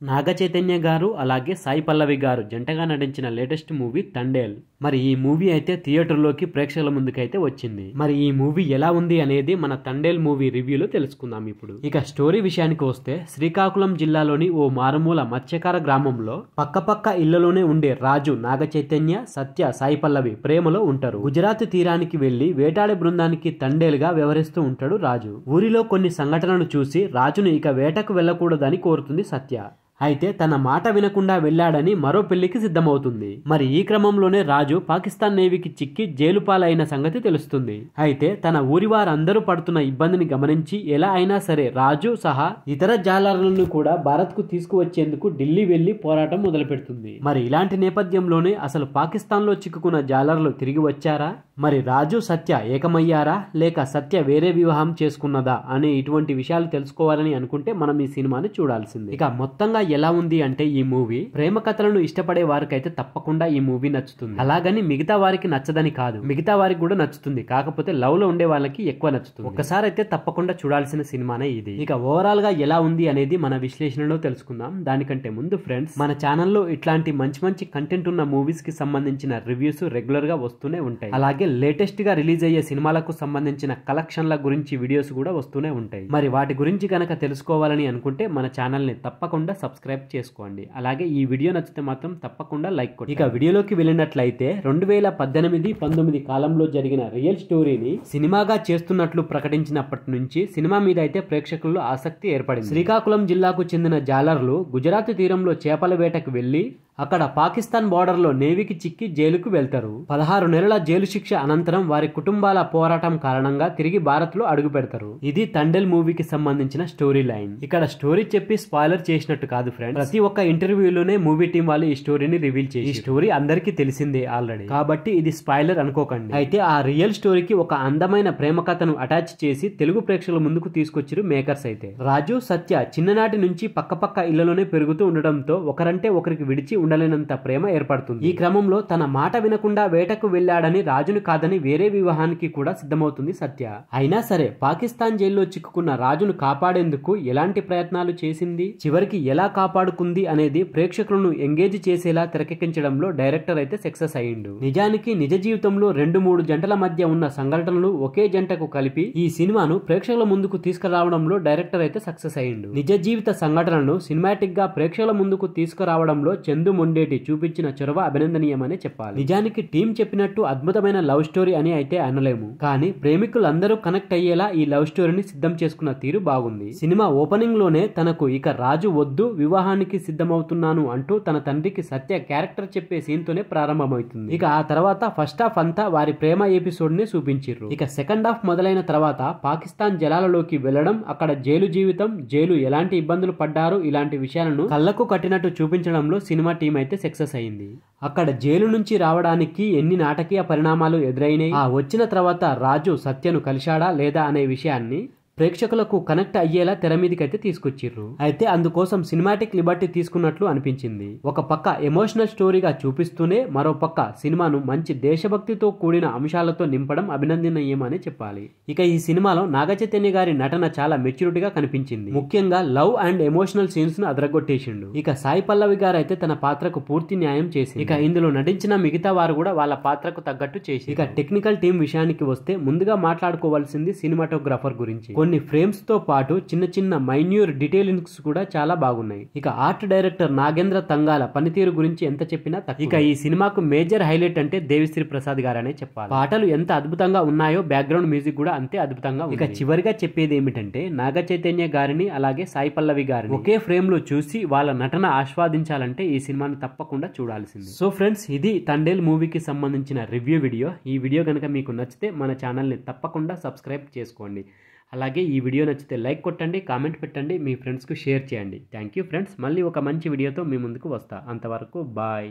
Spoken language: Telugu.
నాగ చైతన్య గారు అలాగే సాయి పల్లవి గారు జంటగా నటించిన లేటెస్ట్ మూవీ తండేల్. మరి ఈ మూవీ అయితే థియేటర్లోకి ప్రేక్షకుల ముందుకైతే వచ్చింది. మరి ఈ మూవీ ఎలా ఉంది అనేది మన తండేల్ మూవీ రివ్యూలో తెలుసుకుందాం ఇప్పుడు. ఇక స్టోరీ విషయానికి వస్తే శ్రీకాకుళం జిల్లాలోని ఓ మారుమూల మత్స్యకార గ్రామంలో పక్కపక్క ఇళ్లలోనే ఉండే రాజు, నాగ చైతన్య, సత్య, సాయి పల్లవి ప్రేమలో ఉంటారు. గుజరాత్ తీరానికి వెళ్లి వేటాడే బృందానికి తండేల్ గా వ్యవహరిస్తూ ఉంటాడు రాజు. ఊరిలో కొన్ని సంఘటనలు చూసి రాజును ఇక వేటకు వెళ్లకూడదని కోరుతుంది సత్య. అయితే తన మాట వినకుండా వెళ్లాడని మరో పెళ్లికి సిద్ధమవుతుంది. మరి ఈ క్రమంలోనే రాజు పాకిస్తాన్ నేవీకి చిక్కి జైలు పాలైన సంగతి తెలుస్తుంది. అయితే తన ఊరి వారందరూ పడుతున్న ఇబ్బందిని గమనించి ఎలా అయినా సరే రాజు సహా ఇతర జాలర్లను కూడా భారత్ కు తీసుకువచ్చేందుకు ఢిల్లీ వెళ్లి పోరాటం మొదలు పెడుతుంది. మరి ఇలాంటి నేపథ్యంలోనే అసలు పాకిస్తాన్ లో చిక్కుకున్న జాలర్లు తిరిగి వచ్చారా, మరి రాజు సత్య ఏకమయ్యారా, లేక సత్య వేరే వివాహం చేసుకున్నదా అనే ఇటువంటి విషయాలు తెలుసుకోవాలని అనుకుంటే మనం ఈ సినిమాని చూడాల్సిందే. ఇక మొత్తంగా ఎలా ఉంది అంటే ఈ మూవీ ప్రేమ కథలను ఇష్టపడే వారికైతే తప్పకుండా ఈ మూవీ నచ్చుతుంది. అలాగని మిగతా వారికి నచ్చదని కాదు, మిగతా వారికి కూడా నచ్చుతుంది. కాకపోతే లవ్ లో ఉండే వాళ్ళకి ఎక్కువ నచ్చుతుంది. ఒక్కసారి అయితే తప్పకుండా చూడాల్సిన సినిమానే ఇది. ఇక ఓవరాల్ గా ఎలా ఉంది అనేది మన విశ్లేషణలో తెలుసుకుందాం. దానికంటే ముందు ఫ్రెండ్స్, మన ఛానల్లో ఇట్లాంటి మంచి మంచి కంటెంట్ ఉన్న మూవీస్ కి సంబంధించిన రివ్యూస్ రెగ్యులర్ గా వస్తూనే ఉంటాయి. అలాగే లేటెస్ట్ గా రిలీజ్ అయ్యే సినిమాలకు సంబంధించిన కలెక్షన్ల గురించి వీడియోస్ కూడా వస్తూనే ఉంటాయి. మరి వాటి గురించి కనుక తెలుసుకోవాలని అనుకుంటే మన ఛానల్ ని తప్పకుండా సబ్స్క్రైబ్ చేసుకోండి. అలాగే ఈ వీడియో నచ్చితే మాత్రం తప్పకుండా లైక్ కొట్టండి. ఇక వీడియోలోకి వెళ్ళినట్లయితే 2018-19 కాలంలో జరిగిన రియల్ స్టోరీని సినిమాగా చేస్తున్నట్లు ప్రకటించినప్పటి నుంచి సినిమా మీద అయితే ప్రేక్షకుల్లో ఆసక్తి ఏర్పడింది. శ్రీకాకుళం జిల్లాకు చెందిన జాలర్లు గుజరాత్ తీరంలో చేపల వేటకు వెళ్లి అక్కడ పాకిస్తాన్ బార్డర్ లో నేవీకి చిక్కి జైలుకు వెళ్తారు. 16 నెలల జైలు శిక్ష అనంతరం వారి కుటుంబాల పోరాటం కారణంగా తిరిగి భారత్ లో అడుగు పెడతారు. ఇది తండేల్ మూవీకి సంబంధించిన స్టోరీ లైన్. ఇక్కడ స్టోరీ చెప్పి స్పాయిలర్ చేసినట్టు కాదు ఫ్రెండ్స్. ప్రతి ఒక్క ఇంటర్వ్యూలోనే మూవీ టీం వాళ్ళు ఈ స్టోరీని రివీల్ చేసి, ఈ స్టోరీ అందరికీ తెలిసిందే ఆల్రెడీ, కాబట్టి ఇది స్పాయిలర్ అనుకోకండి. అయితే ఆ రియల్ స్టోరీకి ఒక అందమైన ప్రేమ కథను అటాచ్ చేసి తెలుగు ప్రేక్షకుల ముందుకు తీసుకొచ్చారు మేకర్స్. అయితే రాజు, సత్య చిన్ననాటి నుంచి పక్కపక్క ఇళ్లలోనే పెరుగుతూ ఉండడంతో ఒకరంటే ఒకరికి విడిచి ఉండలేనంత ప్రేమ ఏర్పడుతుంది. ఈ క్రమంలో తన మాట వినకుండా వేటకు వెళ్లాడని రాజును కాదని వేరే వివాహానికి కూడా సిద్ధమవుతుంది సత్య. అయినా సరే పాకిస్తాన్ జైల్లో చిక్కుకున్న రాజును కాపాడేందుకు ఎలాంటి ప్రయత్నాలు చేసింది, చివరికి ఎలా కాపాడుకుంది అనేది ప్రేక్షకులను ఎంగేజ్ చేసేలా తెరకెక్కించడంలో డైరెక్టర్ అయితే సక్సెస్ అయ్యిండు. నిజానికి నిజ జీవితంలో 2-3 జంటల మధ్య ఉన్న సంఘటనలు ఒకే జంటకు కలిపి ఈ సినిమాను ప్రేక్షకుల ముందుకు తీసుకురావడంలో డైరెక్టర్ అయితే సక్సెస్ అయ్యిండు. నిజ జీవిత సంఘటనలను సినిమాటిక్ గా ప్రేక్షకుల ముందుకు తీసుకురావడంలో చందు మొండేటి చూపించిన చొరవ అభినందనీయమనే చెప్పాలి. నిజానికి టీం చెప్పినట్టు అద్భుతమైన లవ్ స్టోరీ అని అయితే అనలేము, కానీ ప్రేమికులందరూ కనెక్ట్ అయ్యేలా ఈ లవ్ స్టోరీని సిద్ధం చేసుకున్న తీరు బాగుంది. సినిమా ఓపెనింగ్ లోనే తనకు ఇక రాజు వద్దు, వివాహానికి సిద్ధమవుతున్నాను అంటూ తన తండ్రికి సత్య క్యారెక్టర్ చెప్పే సీన్ తోనే ప్రారంభమవుతుంది. ఇక ఆ తర్వాత ఫస్ట్ హాఫ్ అంతా వారి ప్రేమ ఎపిసోడ్ ని చూపించారు. ఇక సెకండ్ హాఫ్ మొదలైన తర్వాత పాకిస్తాన్ జలాలలోకి వెళ్లడం, అక్కడ జైలు జీవితం, జైలు ఎలాంటి ఇబ్బందులు పడ్డారు, ఇలాంటి విషయాలను కళ్లకు కట్టినట్టు చూపించడంలో సినిమా టీం అయితే సక్సెస్ అయింది. అక్కడ జైలు నుంచి రావడానికి ఎన్ని నాటకీయ పరిణామాలు ఎదురైనాయి, ఆ వచ్చిన తర్వాత రాజు సత్యను కలిశాడా లేదా అనే విషయాన్ని ప్రేక్షకులకు కనెక్ట్ అయ్యేలా తెర మీదకైతే తీసుకొచ్చిర్రు. అయితే అందుకోసం సినిమాటిక్ లిబర్టీ తీసుకున్నట్లు అనిపించింది. ఒక పక్క ఎమోషనల్ స్టోరీగా చూపిస్తూనే మరో పక్క సినిమాను మంచి దేశభక్తితో కూడిన అంశాలతో నింపడం అభినందనీయమని చెప్పాలి. ఇక ఈ సినిమాలో నాగ చైతన్య గారి నటన చాలా మెచ్యూరిటీగా కనిపించింది. ముఖ్యంగా లవ్ అండ్ ఎమోషనల్ సీన్స్ ను అదరగొట్టేసిండు. ఇక సాయి పల్లవి గారు అయితే తన పాత్రకు పూర్తి న్యాయం చేసి, ఇక ఇందులో నటించిన మిగతా వారు కూడా వాళ్ళ పాత్రకు తగ్గట్టు చేసి. ఇక టెక్నికల్ టీం విషయానికి వస్తే ముందుగా మాట్లాడుకోవాల్సింది సినిమాటోగ్రాఫర్ గురించి. కొన్ని ఫ్రేమ్స్ తో పాటు చిన్న చిన్న మైన్యూర్ డీటెయిలింగ్స్ కూడా చాలా బాగున్నాయి. ఇక ఆర్ట్ డైరెక్టర్ నాగేంద్ర తంగాల పనితీరు గురించి ఎంత చెప్పినా తక్కువ. ఇక ఈ సినిమాకు మేజర్ హైలైట్ అంటే దేవిశ్రీ ప్రసాద్ గారనే చెప్పాలి. పాటలు ఎంత అద్భుతంగా ఉన్నాయో బ్యాక్గ్రౌండ్ మ్యూజిక్ కూడా అంతే అద్భుతంగా ఉంది. ఇక చివరిగా చెప్పేది ఏమిటంటే నాగ చైతన్య గారిని అలాగే సాయి పల్లవి గారిని ఒకే ఫ్రేమ్ లో చూసి వాళ్ళ నటన ఆస్వాదించాలంటే ఈ సినిమాని తప్పకుండా చూడాల్సింది. సో ఫ్రెండ్స్, ఇది తండేల్ మూవీకి సంబంధించిన రివ్యూ వీడియో. ఈ వీడియో కనుక మీకు నచ్చితే మన ఛానల్ ని తప్పకుండా సబ్స్క్రైబ్ చేసుకోండి. అలాగే ఈ వీడియో నచ్చితే లైక్ కొట్టండి, కామెంట్ పెట్టండి, మీ ఫ్రెండ్స్కు షేర్ చేయండి. Thank you friends. మళ్ళీ ఒక మంచి వీడియోతో మీ ముందుకు వస్తా. అంతవరకు బాయ్.